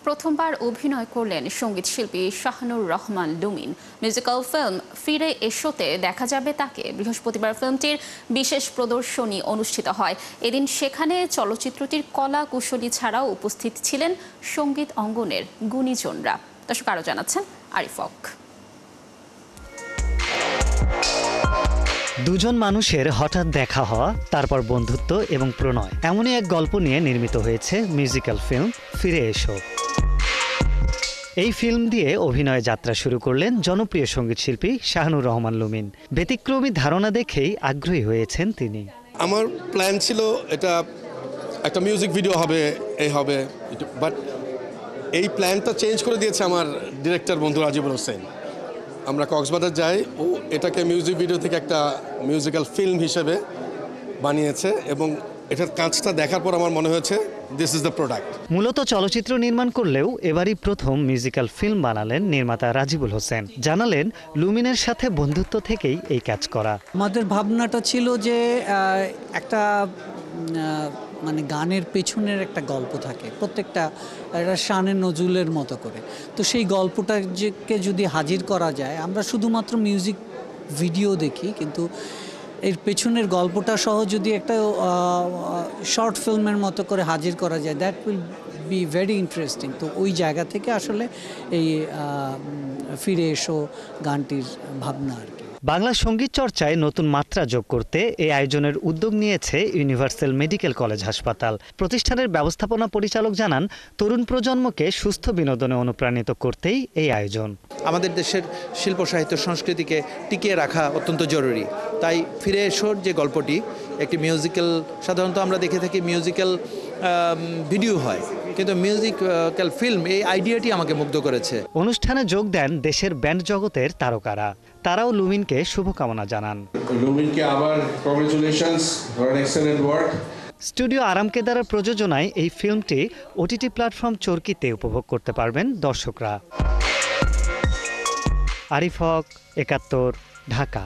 প্রথমবার অভিনয় করলেন সঙ্গীত শিল্পী Shahanur Rahman Lumen. Musical film ফিরে এসোতে দেখা যাবে তাকে। বৃহস্পতিবার ফিল্মটির বিশেষ প্রদর্শনী অনুষ্ঠিত হয়। এদিন সেখানে চলচ্চিত্রটির কলা কুশলী ছাড়াও উপস্থিত ছিলেন সঙ্গীত অঙ্গনের গুণীজনরা। দর্শক আরও জানাচ্ছেন আরিফ হক। দুজন মানুষের হঠাৎ দেখা হওয়া, তারপর বন্ধুত্ব এবং প্রণয়, এমনই এক গল্প নিয়ে নির্মিত হয়েছে মিউজিক্যাল ফিল্ম ফিরে এসো। এই ফিল্ম দিয়ে অভিনয় যাত্রা শুরু করলেন জনপ্রিয় সঙ্গীত শিল্পী শাহানুর রহমান লুমিন। ব্যতিক্রমী ধারণা দেখেই আগ্রহী হয়েছেন তিনি। আমার প্ল্যান ছিল এটা একটা মিউজিক ভিডিও হবে, বাট এই প্ল্যানটা চেঞ্জ করে দিয়েছে আমার ডিরেক্টর বন্ধু রাজিবুল হোসেন। আমরা কক্সবাজার যাই, ও এটাকে মিউজিক ভিডিও থেকে একটা মিউজিক্যাল ফিল্ম হিসেবে বানিয়েছে এবং এটার কাজটা দেখার পর আমার মনে হয়েছে দিস ইজ দ্য প্রোডাক্ট। মূলত চলচ্চিত্র নির্মাণ করলেও এবারই প্রথম মিউজিক্যাল ফিল্ম বানালেন নির্মাতা রাজিবুল হোসেন। জানালেন লুমিনের সাথে বন্ধুত্ব থেকেই এই কাজ করা। আমাদের ভাবনাটা ছিল যে একটা মানে গানের পেছনের একটা গল্প থাকে, প্রত্যেকটা একটা শানে নজরুলের মতো করে। তো সেই গল্পটাকে যদি হাজির করা যায়, আমরা শুধুমাত্র মিউজিক ভিডিও দেখি, কিন্তু এর পেছনের গল্পটা সহ যদি একটা শর্ট ফিল্মের মতো করে হাজির করা যায়, that will be very interesting. তো ওই জায়গা থেকে আসলে এই ফিরে এসো গানটির ভাবনা আর কি। বাংলা সঙ্গীত চর্চায় নতুন মাত্রা যোগ করতে এই আয়োজনের উদ্যোগ নিয়েছে ইউনিভার্সাল মেডিকেল কলেজ হাসপাতাল। প্রতিষ্ঠানের ব্যবস্থাপনা পরিচালক জানান, তরুণ প্রজন্মকে সুস্থ বিনোদনে অনুপ্রাণিত করতেই এই আয়োজন। আমাদের দেশের শিল্প সাহিত্য সংস্কৃতিকে টিকিয়ে রাখা অত্যন্ত জরুরি। তাই ফিরে এসোর যে গল্পটি একটি মিউজিক্যাল, সাধারণত আমরা দেখে থাকি মিউজিক্যাল ভিডিও হয়, কিন্তু মিউজিক্যাল ফিল্ম, এই আইডিয়াটি আমাকে মুগ্ধ করেছে। অনুষ্ঠানে যোগ দেন দেশের ব্যান্ড জগতের তারকারা। তারাও লুমিনকে শুভকামনা জানান। লুমিনকে আবার congratulations for an excellent work. Studio আরামকেদারের প্রযোজনায় এই ফিল্মটি ওটিটি প্ল্যাটফর্ম চরকিতে উপভোগ করতে পারবেন দর্শকরা। আরিফ হক, ৭১, ঢাকা।